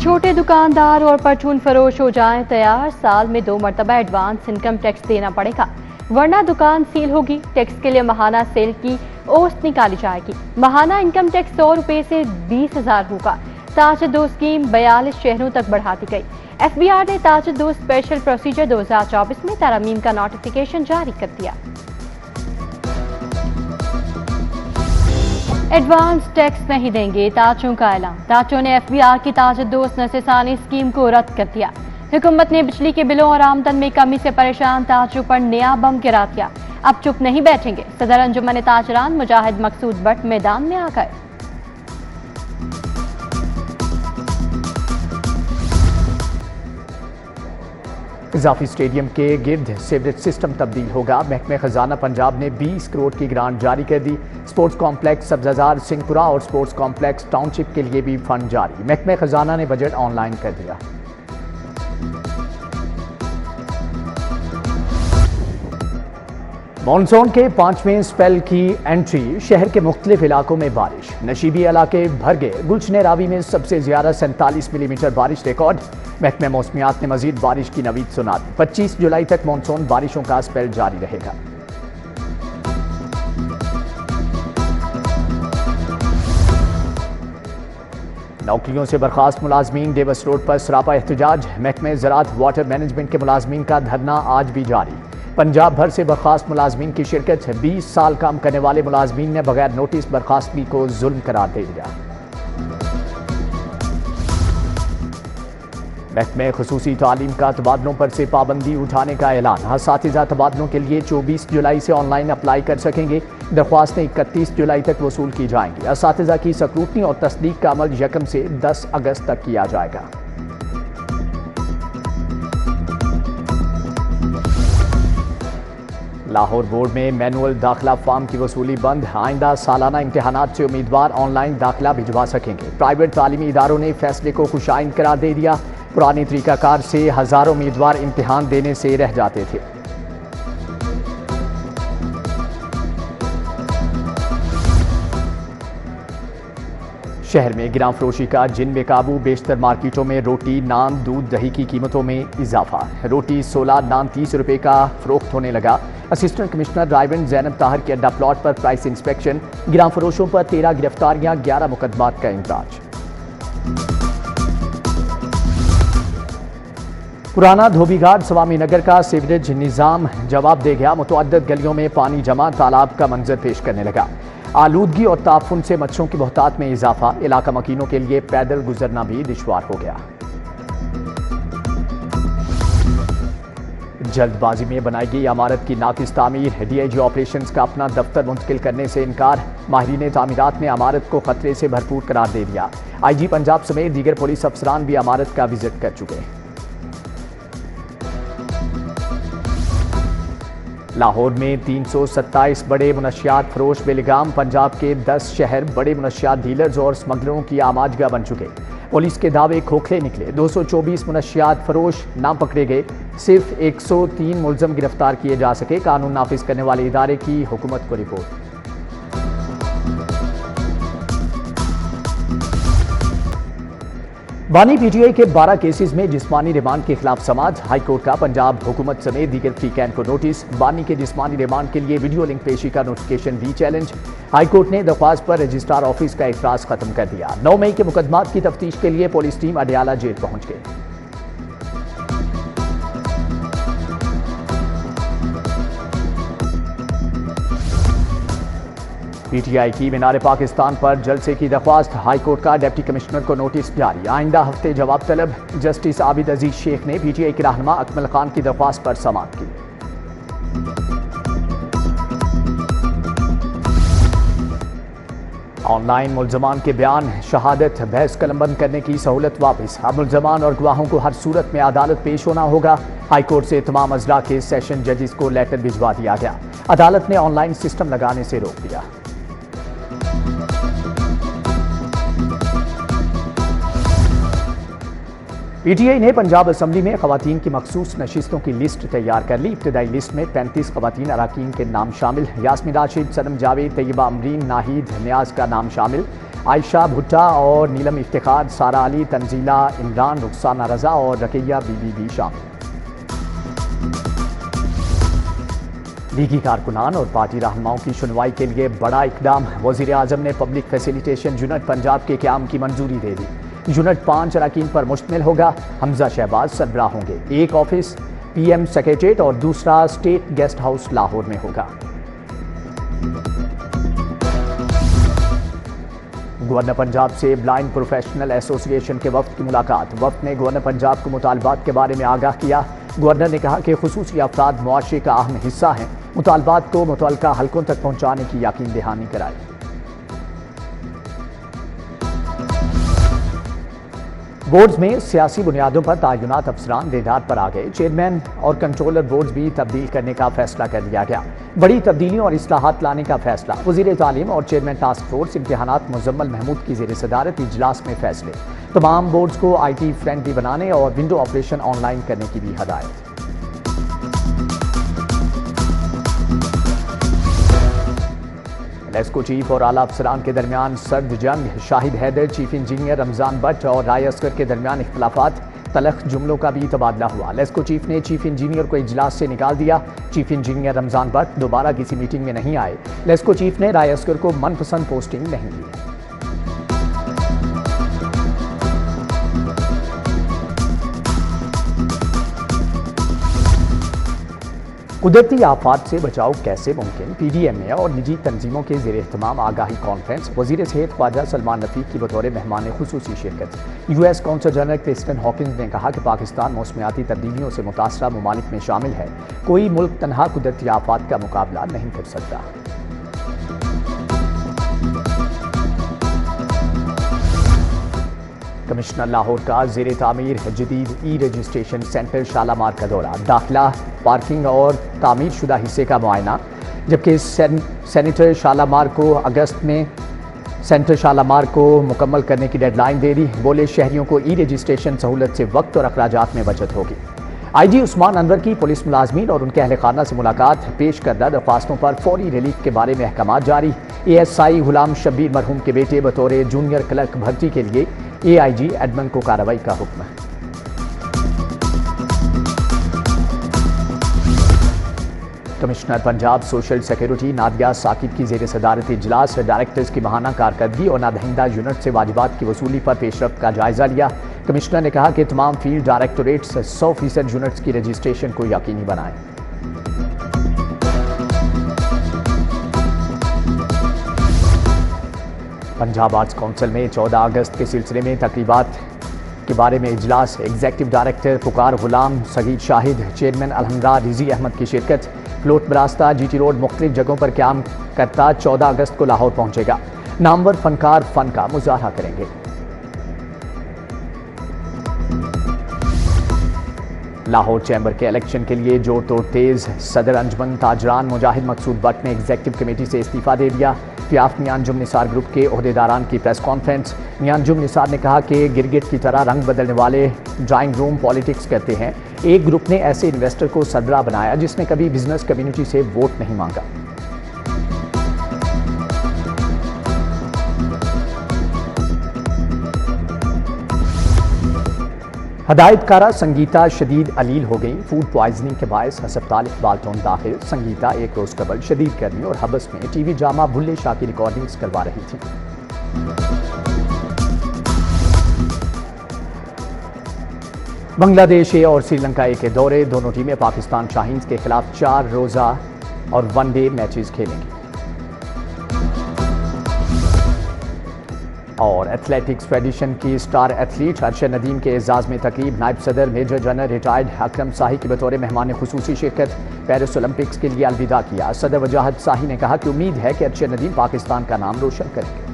چھوٹے دکاندار اور پرچون فروش ہو جائیں تیار، سال میں 2 مرتبہ ایڈوانس انکم ٹیکس دینا پڑے گا، ورنہ دکان سیل ہوگی۔ ٹیکس کے لیے ماہانہ سیل کی اوسط نکالی جائے گی۔ ماہانہ انکم ٹیکس 100 روپے سے 20,000 ہوگا۔ تاجر 2 اسکیم 42 شہروں تک بڑھا دی گئی۔ ایف بی آر نے تاجر 2 اسپیشل پروسیجر 2024 میں ترامیم کا نوٹیفیکیشن جاری کر دیا۔ ایڈوانس ٹیکس نہیں دیں گے، تاجروں کا اعلان۔ تاجروں نے ایف بی آر کی تاجر دوست نسل ثانی اسکیم کو رد کر دیا۔ حکومت نے بجلی کے بلوں اور آمدن میں کمی سے پریشان تاجروں پر نیا بم گرا دیا۔ اب چپ نہیں بیٹھیں گے، صدر انجمن تاجران مجاہد مقصود بٹ میدان میں آ گئے۔ اضافی اسٹیڈیم کے گرد سیوریج سسٹم تبدیل ہوگا۔ محکمہ خزانہ پنجاب نے 20 کروڑ کی گرانٹ جاری کر دی۔ اسپورٹس کمپلیکس سبززار سنگھ پورہ اور اسپورٹس کمپلیکس ٹاؤن شپ کے لیے بھی فنڈ جاری۔ محکمہ خزانہ نے بجٹ آن لائن کر دیا۔ مانسون کے 5ویں اسپیل کی انٹری، شہر کے مختلف علاقوں میں بارش، نشیبی علاقے بھر گئے۔ گلشن راوی میں سب سے زیادہ 47 ملی میٹر بارش ریکارڈ۔ محکمہ موسمیات نے مزید بارش کی نوید سنا دی۔ 25 جولائی تک مانسون بارشوں کا اسپیل جاری رہے گا۔ نوکریوں سے برخاست ملازمین ڈیوس روڈ پر سراپا احتجاج۔ محکمہ زراعت واٹر مینجمنٹ کے ملازمین کا دھرنا آج بھی جاری۔ پنجاب بھر سے برخاست ملازمین کی شرکت۔ 20 سال کام کرنے والے ملازمین نے بغیر نوٹس برخاستگی کو ظلم قرار دے دیا۔ محکمہ خصوصی تعلیم کا تبادلوں پر سے پابندی اٹھانے کا اعلان۔ اساتذہ تبادلوں کے لیے 24 جولائی سے آن لائن اپلائی کر سکیں گے۔ درخواستیں 31 جولائی تک وصول کی جائیں گی۔ اساتذہ کی سکروٹنی اور تصدیق کا عمل 1 سے 10 اگست تک کیا جائے گا۔ لاہور بورڈ میں مینول داخلہ فارم کی وصولی بند۔ آئندہ سالانہ امتحانات سے امیدوار آن لائن داخلہ بھجوا سکیں گے۔ پرائیویٹ تعلیمی اداروں نے فیصلے کو خوشائند قرار دے دیا۔ پرانے طریقہ کار سے ہزاروں امیدوار امتحان دینے سے رہ جاتے تھے۔ شہر میں گراں فروشی کا جن بے قابو، بیشتر مارکیٹوں میں روٹی، نان، دودھ، دہی کی قیمتوں میں اضافہ۔ روٹی 16، نان 30 روپے کا فروخت ہونے لگا۔ اسسٹنٹ کمشنر رائے گنج زینب طاہر کے اڈا پلاٹ پر پرائس انسپیکشن۔ گراں فروشوں پر 13 گرفتاریاں، 11 مقدمات کا اندراج۔ پرانا دھوبی گھاٹ سوامی نگر کا سیوریج نظام جواب دے گیا۔ متعدد گلیوں میں پانی جمع، تالاب کا منظر پیش کرنے لگا۔ آلودگی اور تعفن سے مچھروں کی بہتات میں اضافہ، علاقہ مکینوں کے لیے پیدل گزرنا بھی دشوار ہو گیا۔ جلد بازی میں بنائی گئی عمارت کی ناقص تعمیر، ڈی آئی جی آپریشنز کا اپنا دفتر منتقل کرنے سے انکار۔ ماہرین تعمیرات نے عمارت کو خطرے سے بھرپور قرار دے دیا۔ آئی جی پنجاب سمیت دیگر پولیس افسران بھی عمارت کا وزٹ کر چکے۔ لاہور میں 327 بڑے منشیات فروش بے لگام۔ پنجاب کے 10 شہر بڑے منشیات ڈیلرز اور سمگلروں کی آماجگاہ بن چکے۔ پولیس کے دعوے کھوکھلے نکلے۔ 224 منشیات فروش نہ پکڑے گئے، صرف 103 ملزم گرفتار کیے جا سکے۔ قانون نافذ کرنے والے ادارے کی حکومت کو رپورٹ۔ بانی پی ٹی آئی کے 12 کیسز میں جسمانی ریمانڈ کے خلاف سماعت۔ ہائی کورٹ کا پنجاب حکومت سمیت دیگر فریقین کو نوٹس۔ بانی کے جسمانی ریمانڈ کے لیے ویڈیو لنک پیشی کا نوٹیفیکیشن بھی چیلنج۔ ہائی کورٹ نے درخواست پر رجسٹرار آفس کا اعتراض ختم کر دیا۔ 9 مئی کے مقدمات کی تفتیش کے لیے پولیس ٹیم اڈیالہ جیل پہنچ گئی۔ پی ٹی آئی کی مینار پاکستان پر جلسے کی درخواست۔ ہائی کورٹ کا ڈپٹی کمشنر کو نوٹس جاری۔ آئندہ ہفتے جواب طلب۔ جسٹس عابد عزیز شیخ نے پی ٹی آئی کے رہنما اکمل خان کی درخواست پر سماعت کی۔ آن لائن ملزمان کے بیان، شہادت، بحث قلم بند کرنے کی سہولت واپس۔ اب ملزمان اور گواہوں کو ہر صورت میں عدالت پیش ہونا ہوگا۔ ہائی کورٹ سے تمام اضلاع کے سیشن ججز کو لیٹر بھجوا دیا گیا۔ عدالت نے آن لائن سسٹم لگانے سے روک دیا۔ پی ٹی آئی نے پنجاب اسمبلی میں خواتین کی مخصوص نشستوں کی لسٹ تیار کر لی۔ ابتدائی لسٹ میں 35 خواتین اراکین کے نام شامل۔ یاسمین راشد، صنم جاوید، طیبہ امرین، ناہید نیاز کا نام شامل۔ عائشہ بھٹا اور نیلم افتخار، سارا علی، تنزیلہ عمران، رخسانہ رضا اور رقیہ بی بی بھی شامل۔ لیگی کارکنان اور پارٹی رہنماؤں کی سنوائی کے لیے بڑا اقدام، وزیر اعظم نے پبلک فیسیلیٹیشن یونٹ پنجاب کے قیام کی منظوری دے دی۔ یونٹ 5 اراکین پر مشتمل ہوگا۔ حمزہ شہباز سربراہ ہوں گے۔ ایک آفس پی ایم سیکریٹریٹ اور دوسرا اسٹیٹ گیسٹ ہاؤس لاہور میں ہوگا۔ گورنر پنجاب سے بلائنڈ پروفیشنل ایسوسی ایشن کے وفد کی ملاقات۔ وفد نے گورنر پنجاب کو مطالبات کے بارے میں آگاہ کیا۔ گورنر نے کہا کہ خصوصی افراد معاشرے کا اہم حصہ ہیں، مطالبات کو متعلقہ حلقوں تک پہنچانے کی یقین دہانی کرائی۔ بورڈز میں سیاسی بنیادوں پر تعینات افسران ریڈار پر آ گئے۔ چیئرمین اور کنٹرولر بورڈز بھی تبدیل کرنے کا فیصلہ کر لیا گیا۔ بڑی تبدیلیوں اور اصلاحات لانے کا فیصلہ۔ وزیر تعلیم اور چیئرمین ٹاسک فورس امتحانات مزمل محمود کی زیر صدارت اجلاس میں فیصلے۔ تمام بورڈز کو آئی ٹی فرینڈلی بنانے اور ونڈو آپریشن آن لائن کرنے کی بھی ہدایت۔ لیسکو چیف اور اعلیٰ افسران کے درمیان سرد جنگ۔ شاہد حیدر، چیف انجینئر رمضان بٹ اور رائے اصغر کے درمیان اختلافات، تلخ جملوں کا بھی تبادلہ ہوا۔ لیسکو چیف نے چیف انجینئر کو اجلاس سے نکال دیا۔ چیف انجینئر رمضان بٹ دوبارہ کسی میٹنگ میں نہیں آئے۔ لیسکو چیف نے رائے اصغر کو من پسند پوسٹنگ نہیں دی۔ قدرتی آفات سے بچاؤ کیسے ممکن؟ پی ڈی ایم اے اور نجی تنظیموں کے زیر اہتمام آگاہی کانفرنس۔ وزیر صحت خواجہ سلمان رفیق کی بطور مہمان خصوصی شرکت۔ U S consul general Kristen Hawkins نے کہا کہ پاکستان موسمیاتی تبدیلیوں سے متاثرہ ممالک میں شامل ہے۔ کوئی ملک تنہا قدرتی آفات کا مقابلہ نہیں کر سکتا۔ کمشنر لاہور کا زیر تعمیر جدید ای رجسٹریشن سینٹر شالامار کا دورہ۔ داخلہ، پارکنگ اور تعمیر شدہ حصے کا معائنہ۔ جبکہ سینٹر شالامار کو مکمل کرنے کی ڈیڈ لائن دے دی۔ بولے شہریوں کو ای رجسٹریشن سہولت سے وقت اور اخراجات میں بچت ہوگی۔ آئی جی عثمان انور کی پولیس ملازمین اور ان کے اہل خانہ سے ملاقات۔ پیش کردہ درخواستوں پر فوری ریلیف کے بارے میں احکامات جاری۔ A S I Ghulam Shabbir مرحوم کے بیٹے بطور جونیئر کلرک بھرتی کے لیے اے آئی جی ایڈمن کو کارروائی کا حکم۔ Commissioner Punjab social security Nadia Saqib کی زیر صدارت اجلاس۔ ڈائریکٹرز کی ماہانہ کارکردگی اور نادہندہ یونٹ سے واجبات کی وصولی پر پیش رفت کا جائزہ لیا۔ کمشنر نے کہا کہ تمام فیلڈ ڈائریکٹوریٹس 100% یونٹس کی رجسٹریشن کو یقینی بنائیں۔ پنجاب آرٹس کونسل میں 14 اگست کے سلسلے میں تقریبات کے بارے میں اجلاس۔ ایگزیکٹو ڈائریکٹر پکار غلام سعید شاہد، چیئرمین الحمراء رضی احمد کی شرکت۔ فلوٹ براستہ جی ٹی روڈ مختلف جگہوں پر قیام کرتا 14 اگست کو لاہور پہنچے گا۔ نامور فنکار فن کا مظاہرہ کریں گے۔ لاہور چیمبر کے الیکشن کے لیے جوڑ توڑ تیز۔ صدر انجمن تاجران مجاہد مقصود بٹ نے ایگزیکٹو کمیٹی سے استعفیٰ دے دیا۔ فیاف میاں انجم نثار گروپ کے عہدیداران کی پریس کانفرنس۔ میاں انجم نثار نے کہا کہ گرگٹ کی طرح رنگ بدلنے والے ڈرائنگ روم پالیٹکس کرتے ہیں۔ ایک گروپ نے ایسے انویسٹر کو سربراہ بنایا جس نے کبھی بزنس کمیونٹی سے ووٹ نہیں مانگا۔ ہدایت کارہ سنگیتا شدید علیل ہو گئی۔ فوڈ پوائزننگ کے باعث ہسپتال اقبال ٹون داخل۔ سنگیتا ایک روز قبل شدید گرمی اور حبس میں ٹی وی ڈرامہ بھلے شاہ کی ریکارڈنگز کروا رہی تھی۔ بنگلہ دیش اے اور سری لنکا اے کے دورے۔ دونوں ٹیمیں پاکستان شاہینز کے خلاف 4 روزہ اور ون ڈے میچز کھیلیں گی۔ اور ایتھلیٹکس فیڈریشن کی سٹار ایتھلیٹ ارشد ندیم کے اعزاز میں تقریب۔ نائب صدر میجر جنرل ریٹائرڈ اکرم ساہی کی بطور مہمان خصوصی شرکت۔ پیرس اولمپکس کے لیے الوداع کیا۔ صدر وجاہت ساہی نے کہا کہ امید ہے کہ ارشد ندیم پاکستان کا نام روشن کریں گے۔